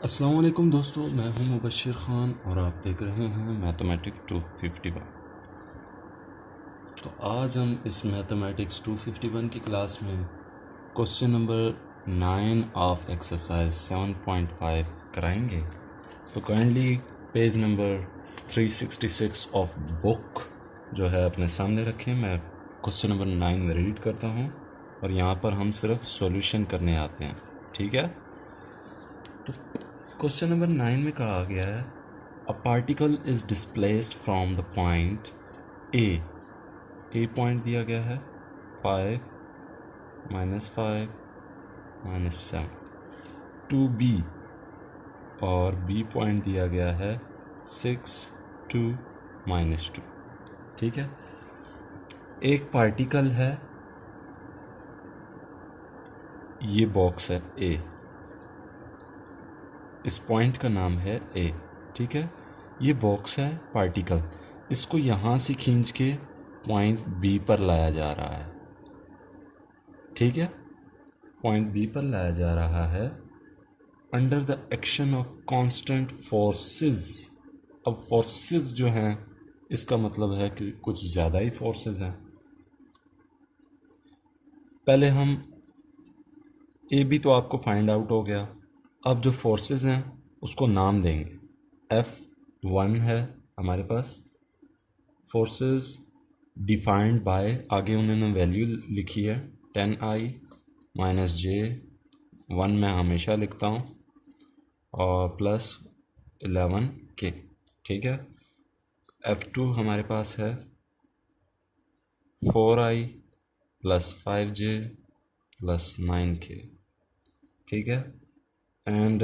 अस्सलाम वालेकुम दोस्तों, मैं हूं मुबश्शिर ख़ान और आप देख रहे हैं मैथमेटिक्स 251। तो आज हम इस मैथमेटिक्स 251 की क्लास में क्वेश्चन नंबर 9 ऑफ एक्सरसाइज 7.5 कराएंगे। तो kindly page number 366 of book जो है अपने सामने रखें। मैं क्वेश्चन नंबर 9 रीड करता हूं और यहाँ पर हम सिर्फ सॉल्यूशन करने आते हैं, ठीक है। तो क्वेश्चन नंबर 9 में कहा गया है a particle is displaced from the point A point दिया गया है 5 -5 -7 टू बी, और बी पॉइंट दिया गया है 6 2 -2, ठीक है। एक पार्टिकल है, ये बॉक्स है ए, इस पॉइंट का नाम है ए, ठीक है। ये बॉक्स है पार्टिकल, इसको यहाँ से खींच के पॉइंट बी पर लाया जा रहा है, ठीक है। पॉइंट बी पर लाया जा रहा है under the action of constant forces. अब फोर्सेस जो हैं इसका मतलब है कि कुछ ज़्यादा ही फोर्सेस हैं। पहले हम ए बी तो आपको फाइंड आउट हो गया। अब जो फोर्सेस हैं उसको नाम देंगे। F1 है हमारे पास, फोर्सेस डिफाइंड बाय, आगे उन्होंने वैल्यू लिखी है 10I -J, 1 मैं हमेशा लिखता हूँ, और प्लस 11K, ठीक है। F2 हमारे पास है 4I + 5J + 9K, ठीक है। एंड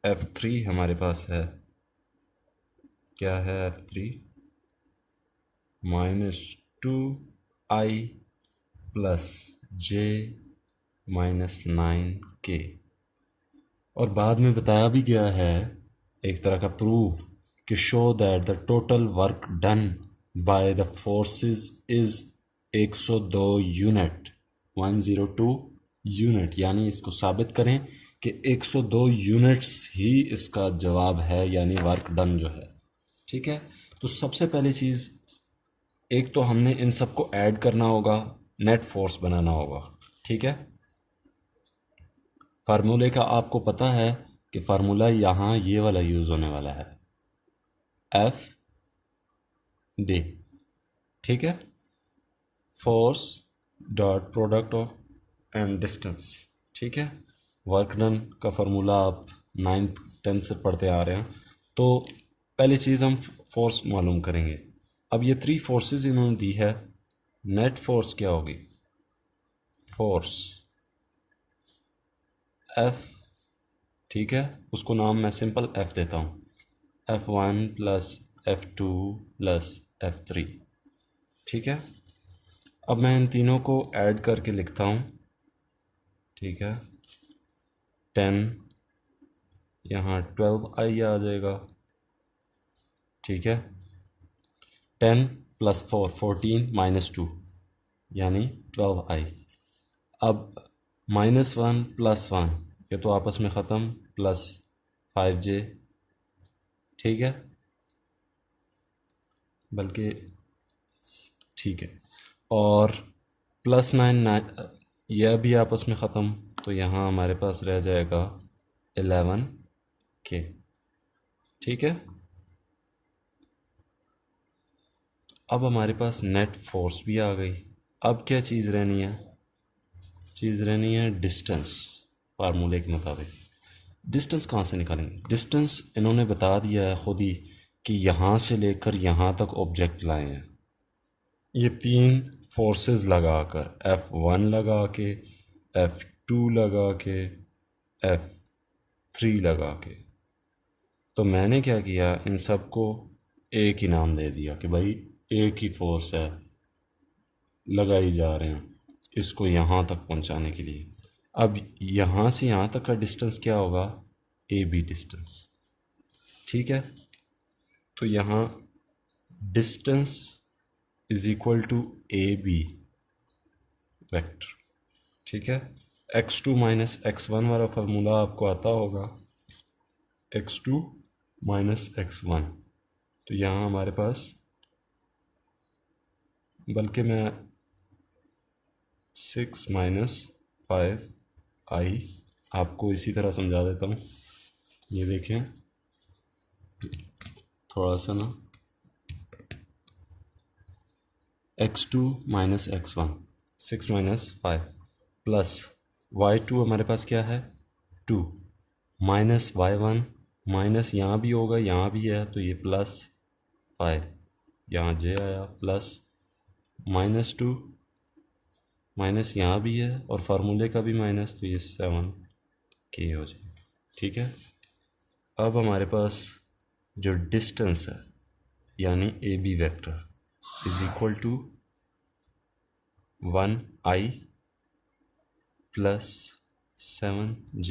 F3 हमारे पास है, क्या है F3 -2I + J -9K। और बाद में बताया भी गया है एक तरह का प्रूफ कि show that the total work done by the forces is 102 unit, 102 unit, यानी इसको साबित करें कि 102 यूनिट्स ही इसका जवाब है, यानी वर्क डन जो है, ठीक है। तो सबसे पहली चीज़, एक तो हमने इन सबको ऐड करना होगा, नेट फोर्स बनाना होगा, ठीक है। फार्मूले का आपको पता है कि फार्मूला यहाँ ये वाला यूज़ होने वाला है, F D, ठीक है। Force dot product of and distance, ठीक है। वर्क डन का फार्मूला आप 9th 10th से पढ़ते आ रहे हैं। तो पहली चीज़ हम फोर्स मालूम करेंगे। अब ये 3 फोर्सेस इन्होंने दी है, नेट फोर्स क्या होगी, फोर्स F, ठीक है, उसको नाम मैं सिंपल F देता हूँ, F1 + F2 + F3, ठीक है। अब मैं इन तीनों को ऐड करके लिखता हूँ, ठीक है। 10, यहाँ 12I आ जाएगा, ठीक है। 10 + 4 14 -2 यानी 12I। अब -1 + 1 ये तो आपस में ख़त्म, प्लस 5J, ठीक है, बल्कि ठीक है, और +9 यह भी आपस में ख़त्म, तो यहाँ हमारे पास रह जाएगा 11K, ठीक है। अब हमारे पास नेट फोर्स भी आ गई। अब क्या चीज़ रहनी है, चीज़ रहनी है डिस्टेंस। फार्मूले के मुताबिक डिस्टेंस कहाँ से निकालेंगे, डिस्टेंस इन्होंने बता दिया है खुद ही कि यहाँ से लेकर यहाँ तक ऑब्जेक्ट लाए हैं, ये 3 फोर्सेस लगाकर, F1 लगा के, F2 लगा के, F3 लगा के। तो मैंने क्या किया, इन सबको एक ही नाम दे दिया कि भाई एक ही फोर्स है, लगाई जा रहे हैं इसको यहाँ तक पहुँचाने के लिए। अब यहाँ से यहाँ तक का डिस्टेंस क्या होगा, ए बी डिस्टेंस, ठीक है। तो यहाँ distance is equal to A B vector, ठीक है। x2 - x1 वाला फार्मूला आपको आता होगा, x2 माइनस x1। तो यहाँ हमारे पास, बल्कि मैं 6 माइनस 5i आपको इसी तरह समझा देता हूँ। ये देखें थोड़ा सा ना, x2 minus x1, 6 minus 5 plus y2 हमारे पास क्या है 2 माइनस y1, माइनस यहाँ भी होगा यहाँ भी है तो ये प्लस 5, यहाँ j आया प्लस माइनस 2, माइनस यहाँ भी है और फार्मूले का भी माइनस, तो ये 7k हो जाए। ठीक है, अब हमारे पास जो डिस्टेंस है यानी A B vector is equal to 1i plus 7j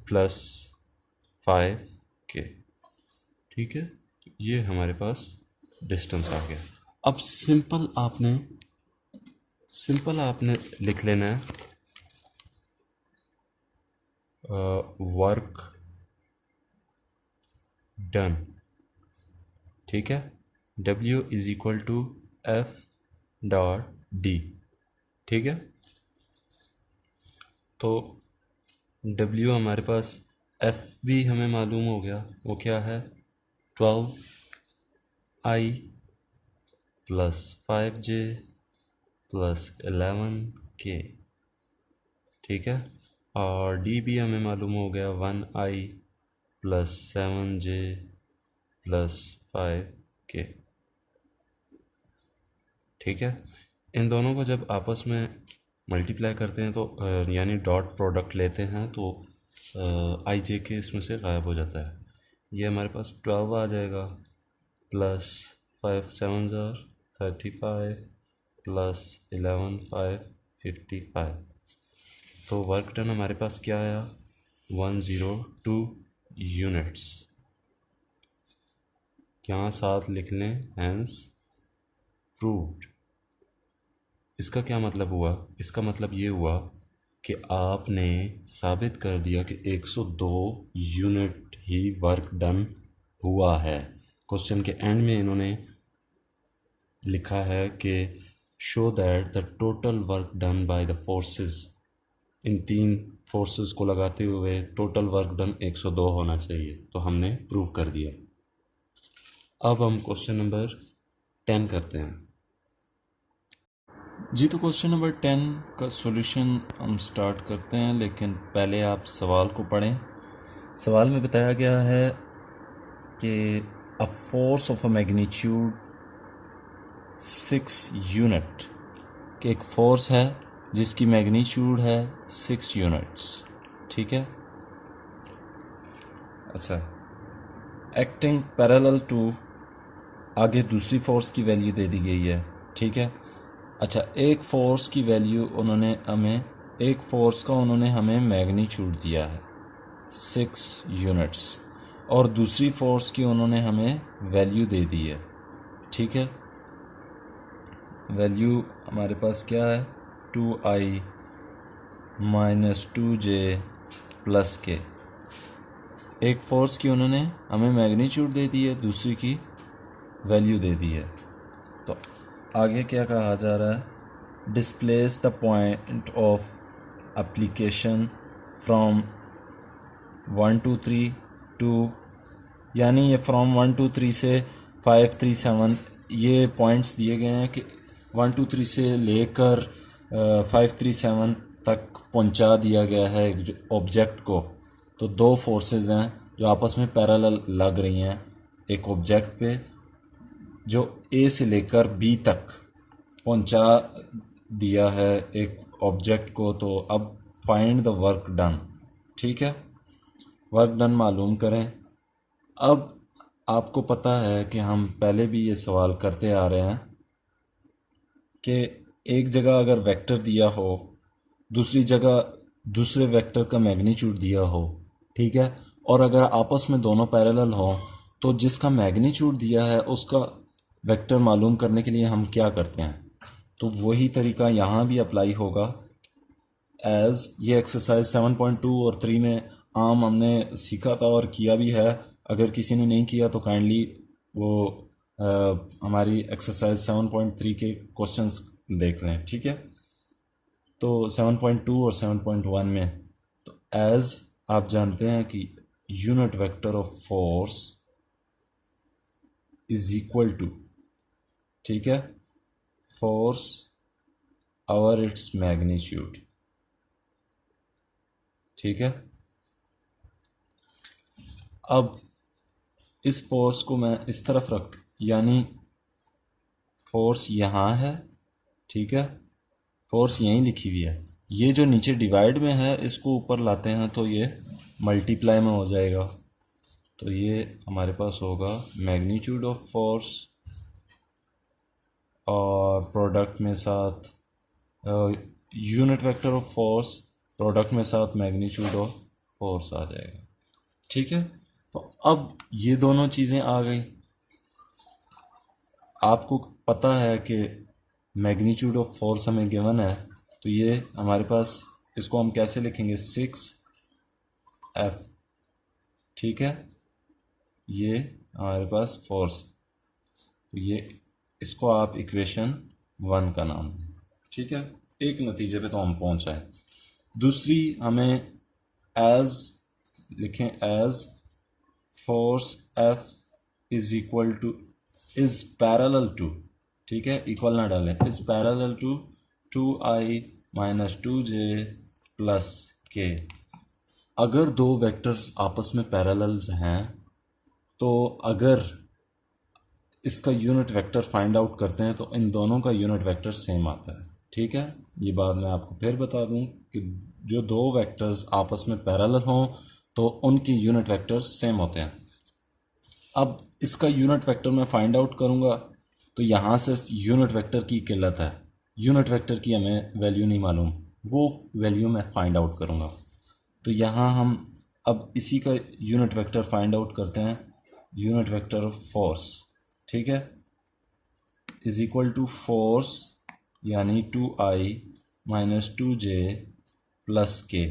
plus 5k। ठीक है, ये हमारे पास डिस्टेंस आ गया। अब सिंपल आपने लिख लेना है वर्क डन। ठीक है, W is equal to F dot D। ठीक है, तो W हमारे पास, F भी हमें मालूम हो गया, वो क्या है 12i plus 5j plus 11k। ठीक है, और D भी हमें मालूम हो गया 1i plus 7j plus 5k। ठीक है, इन दोनों को जब आपस में मल्टीप्लाई करते हैं तो यानी डॉट प्रोडक्ट लेते हैं तो आई जे के इसमें से गायब हो जाता है। ये हमारे पास 12 आ जाएगा प्लस 5 7 35 प्लस 11 5 55। तो वर्क डन हमारे पास क्या आया 102 यूनिट्स। यहाँ साथ लिख लें हैंस प्रूव्ड। इसका क्या मतलब हुआ, इसका मतलब ये हुआ कि आपने साबित कर दिया कि 102 यूनिट ही वर्क डन हुआ है। क्वेश्चन के एंड में इन्होंने लिखा है कि show that the total work done by the forces, in 3 forces को लगाते हुए टोटल वर्क डन 102 होना चाहिए। तो हमने प्रूव कर दिया। अब हम क्वेश्चन नंबर 10 करते हैं जी। तो क्वेश्चन नंबर 10 का सॉल्यूशन हम स्टार्ट करते हैं, लेकिन पहले आप सवाल को पढ़ें। सवाल में बताया गया है कि a force of a magnitude 6 unit, कि एक फोर्स है जिसकी मैग्नीट्यूड है 6 यूनिट्स। ठीक है, अच्छा, एक्टिंग पैरेलल टू, आगे दूसरी फोर्स की वैल्यू दे दी गई है। ठीक है, अच्छा, एक फोर्स की वैल्यू उन्होंने हमें, एक फोर्स का उन्होंने हमें मैग्नीट्यूड दिया है 6 यूनिट्स और दूसरी फोर्स की उन्होंने हमें वैल्यू दे दी है। ठीक है, वैल्यू हमारे पास क्या है 2i माइनस 2j प्लस के। एक फोर्स की उन्होंने हमें मैग्नीट्यूड दे दी है, दूसरी की वैल्यू दे दी है। तो आगे क्या कहा जा रहा है, displace the point of application from 1 2 3 to, यानी ये फ्रॉम 1 2 3 से 5 3 7 ये पॉइंट्स दिए गए हैं कि 1 2 3 से लेकर 5 3 7 तक पहुंचा दिया गया है एक ऑब्जेक्ट को। तो 2 फोर्सेस हैं जो आपस में पैरेलल लग रही हैं एक ऑब्जेक्ट पे जो ए से लेकर बी तक पहुंचा दिया है एक ऑब्जेक्ट को। तो अब फाइंड द वर्क डन। ठीक है, वर्क डन मालूम करें। अब आपको पता है कि हम पहले भी ये सवाल करते आ रहे हैं कि एक जगह अगर वेक्टर दिया हो, दूसरी जगह दूसरे वेक्टर का मैग्नीट्यूड दिया हो, ठीक है, और अगर आपस में दोनों पैरेलल हो तो जिसका मैग्नीट्यूड दिया है उसका वेक्टर मालूम करने के लिए हम क्या करते हैं, तो वही तरीका यहाँ भी अप्लाई होगा। एज ये एक्सरसाइज 7.2 और 3 में आम हमने सीखा था और किया भी है। अगर किसी ने नहीं किया तो काइंडली वो हमारी एक्सरसाइज 7.3 के क्वेश्चंस देख लें, ठीक है। तो 7.2 और 7.1 में तो एज आप जानते हैं कि unit vector of force is equal to, ठीक है, फोर्स और इट्स मैग्नीट्यूड, ठीक है। अब इस फोर्स को मैं इस तरफ रख, यानी फोर्स यहाँ है, ठीक है, फोर्स यहीं लिखी हुई है। ये जो नीचे डिवाइड में है इसको ऊपर लाते हैं तो ये मल्टीप्लाई में हो जाएगा। तो ये हमारे पास होगा मैग्नीट्यूड ऑफ फोर्स और प्रोडक्ट में साथ unit vector of force, product में साथ मैग्नीट्यूड ऑफ फोर्स आ जाएगा, ठीक है। तो अब ये दोनों चीज़ें आ गई। आपको पता है कि मैग्नीट्यूड ऑफ फोर्स हमें गिवन है, तो ये हमारे पास, इसको हम कैसे लिखेंगे, 6F, ठीक है। ये हमारे पास फोर्स, तो ये इसको आप इक्वेशन 1 का नाम दें, ठीक है। एक नतीजे पे तो हम पहुंच आए। दूसरी हमें एज लिखें, as force F is equal to, is parallel to, ठीक है, इक्वल ना डालें, is parallel to 2i minus 2j plus k। अगर दो वेक्टर्स आपस में पैरेलल्स हैं तो अगर इसका यूनिट वेक्टर फाइंड आउट करते हैं तो इन दोनों का यूनिट वेक्टर सेम आता है, ठीक है। ये बात मैं आपको फिर बता दूं कि जो दो वेक्टर्स आपस में पैरेलल हों तो उनके यूनिट वेक्टर्स सेम होते हैं। अब इसका यूनिट वेक्टर मैं फाइंड आउट करूंगा तो यहाँ सिर्फ यूनिट वेक्टर की किल्लत है, यूनिट वेक्टर की हमें वैल्यू नहीं मालूम, वो वैल्यू मैं फाइंड आउट करूंगा। तो यहाँ हम अब इसी का यूनिट वेक्टर फाइंड आउट करते हैं, यूनिट वेक्टर ऑफ फोर्स, ठीक है, इज इक्वल टू फोर्स यानी 2i minus 2j plus k।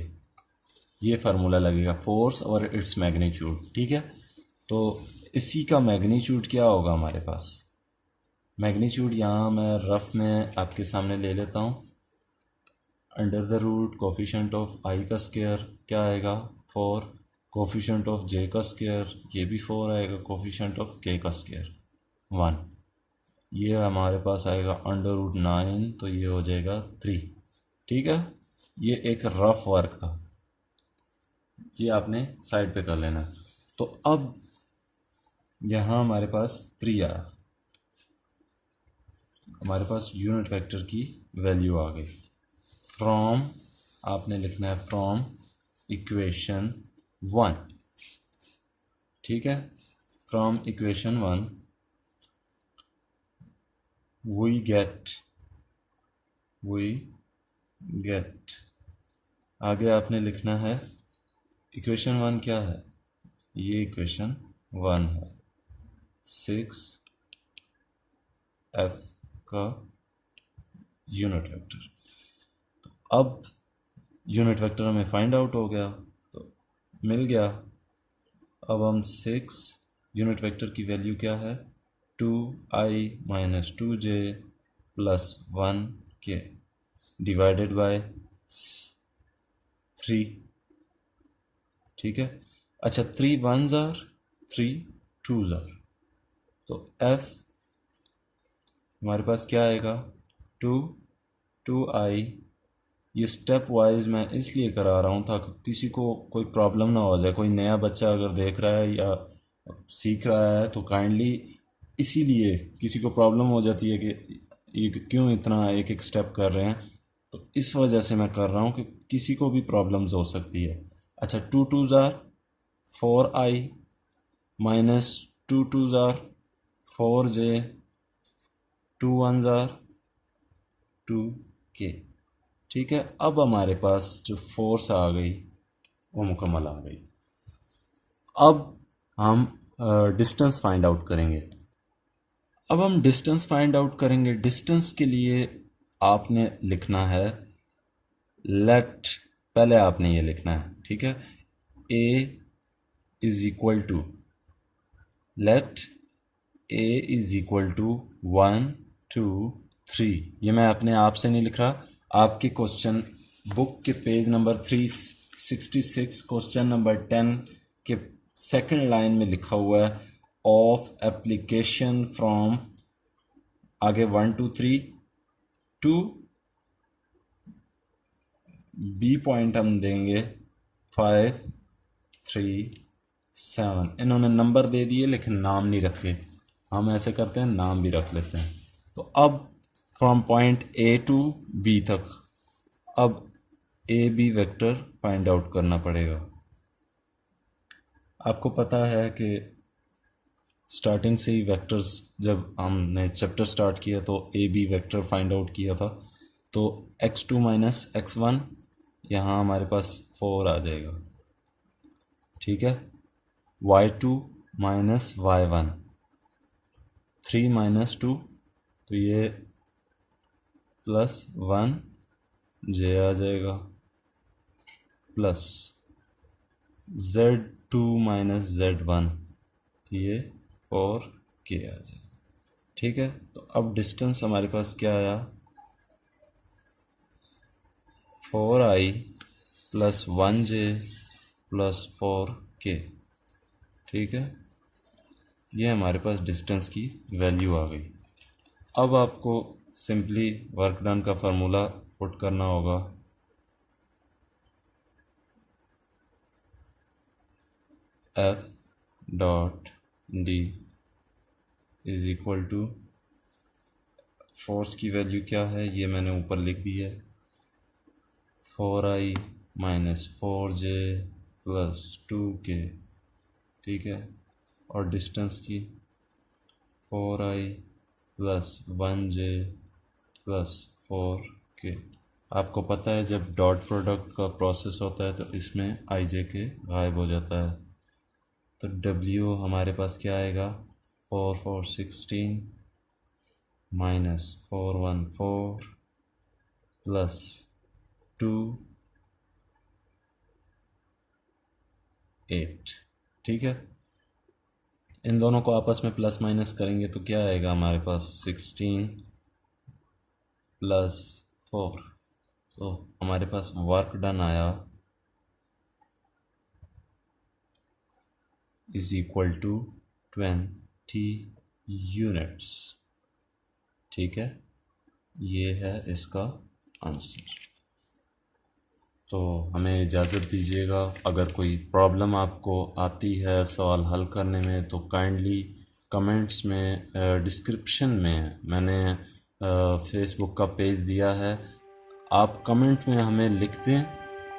ये फार्मूला लगेगा फोर्स और इट्स मैग्नीट्यूड, ठीक है। तो इसी का मैग्नीट्यूड क्या होगा हमारे पास, मैग्नीट्यूड यहाँ मैं रफ में आपके सामने ले लेता हूँ। Under the root coefficient of i का स्क्वायर क्या आएगा 4, कोफिशिएंट ऑफ j का स्क्वायर ये भी 4 आएगा, कोफिशिएंट ऑफ k का स्क्वायर 1। ये हमारे पास आएगा अंडर रूट 9, तो ये हो जाएगा 3, ठीक है। ये एक रफ वर्क था, ये आपने साइड पे कर लेना। तो अब यहाँ हमारे पास 3 आया, हमारे पास यूनिट वेक्टर की वैल्यू आ गई फ्रॉम, आपने लिखना है फ्रॉम इक्वेशन 1, ठीक है। फ्रॉम इक्वेशन 1 वी गेट, आगे आपने लिखना है इक्वेशन 1 क्या है, ये इक्वेशन 1 है, 6F का यूनिट वेक्टर। तो अब यूनिट वेक्टर हमें फाइंड आउट हो गया, तो मिल गया। अब हम 6 यूनिट वेक्टर की वैल्यू क्या है, 2i minus 2j plus 1k divided by 3, ठीक है। अच्छा 3 1s आर 3 2s आर, तो f हमारे पास क्या आएगा 2i। ये स्टेप वाइज मैं इसलिए करा रहा हूँ ताकि किसी को कोई प्रॉब्लम ना हो जाए, कोई नया बच्चा अगर देख रहा है या सीख रहा है तो काइंडली, इसीलिए किसी को प्रॉब्लम हो जाती है कि ये क्यों इतना एक एक स्टेप कर रहे हैं, तो इस वजह से मैं कर रहा हूँ कि किसी को भी प्रॉब्लम्स हो सकती है। अच्छा 2 2s are 4i minus 2 2s are 4j, 2 1s are 2k, ठीक है। अब हमारे पास जो फोर्स आ गई वो मुकम्मल आ गई। अब हम डिस्टेंस फाइंड आउट करेंगे। अब हम डिस्टेंस फाइंड आउट करेंगे। डिस्टेंस के लिए आपने लिखना है लेट, पहले आपने ये लिखना है, ठीक है, a is equal to, let a is equal to 1 2 3। ये मैं अपने आप से नहीं लिख रहा, आपके क्वेश्चन बुक के पेज नंबर 366 क्वेश्चन नंबर 10 के सेकंड लाइन में लिखा हुआ है, ऑफ एप्लीकेशन फ्रॉम आगे 1 2 3 टू बी पॉइंट हम देंगे 5 3 7। इन्होंने नंबर दे दिए लेकिन नाम नहीं रखे, हम ऐसे करते हैं नाम भी रख लेते हैं। तो अब from point A to B तक अब A B vector find out करना पड़ेगा। आपको पता है कि स्टार्टिंग से ही वेक्टर्स, जब हमने चैप्टर स्टार्ट किया तो A B vector find out किया था, तो x2 माइनस x1 यहाँ हमारे पास 4 आ जाएगा, ठीक है। y2 माइनस y1 3 माइनस 2, तो ये +1 j आ जाएगा, प्लस z2 माइनस z1, तो ये 4k आ जाएगा, ठीक है। तो अब डिस्टेंस हमारे पास क्या आया, 4i plus 1j plus 4k, ठीक है। ये हमारे पास डिस्टेंस की वैल्यू आ गई। अब आपको सिंपली वर्क डन का फार्मूला पुट करना होगा, F dot D is equal to, force की वैल्यू क्या है ये मैंने ऊपर लिख दी है, 4i minus 4j plus 2k, ठीक है। और डिस्टेंस की 4i plus 1j plus 4k। आपको पता है जब डॉट प्रोडक्ट का प्रोसेस होता है तो इसमें ij के गायब हो जाता है, तो w हमारे पास क्या आएगा, 4 4 16 माइनस 4 1 4 प्लस 2 8, ठीक है। इन दोनों को आपस में प्लस माइनस करेंगे तो क्या आएगा हमारे पास, 16 प्लस 4, तो हमारे पास वर्क डन आया इज इक्वल टू 20 यूनिट्स, ठीक है। ये है इसका आंसर। तो हमें इजाज़त दीजिएगा। अगर कोई प्रॉब्लम आपको आती है सवाल हल करने में तो काइंडली कमेंट्स में, डिस्क्रिप्शन में मैंने फेसबुक का पेज दिया है, आप कमेंट में हमें लिख दें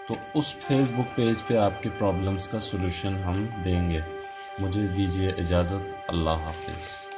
तो उस फेसबुक पेज पे आपके प्रॉब्लम्स का सलूशन हम देंगे। मुझे दीजिए इजाज़त। अल्लाह हाफिज़।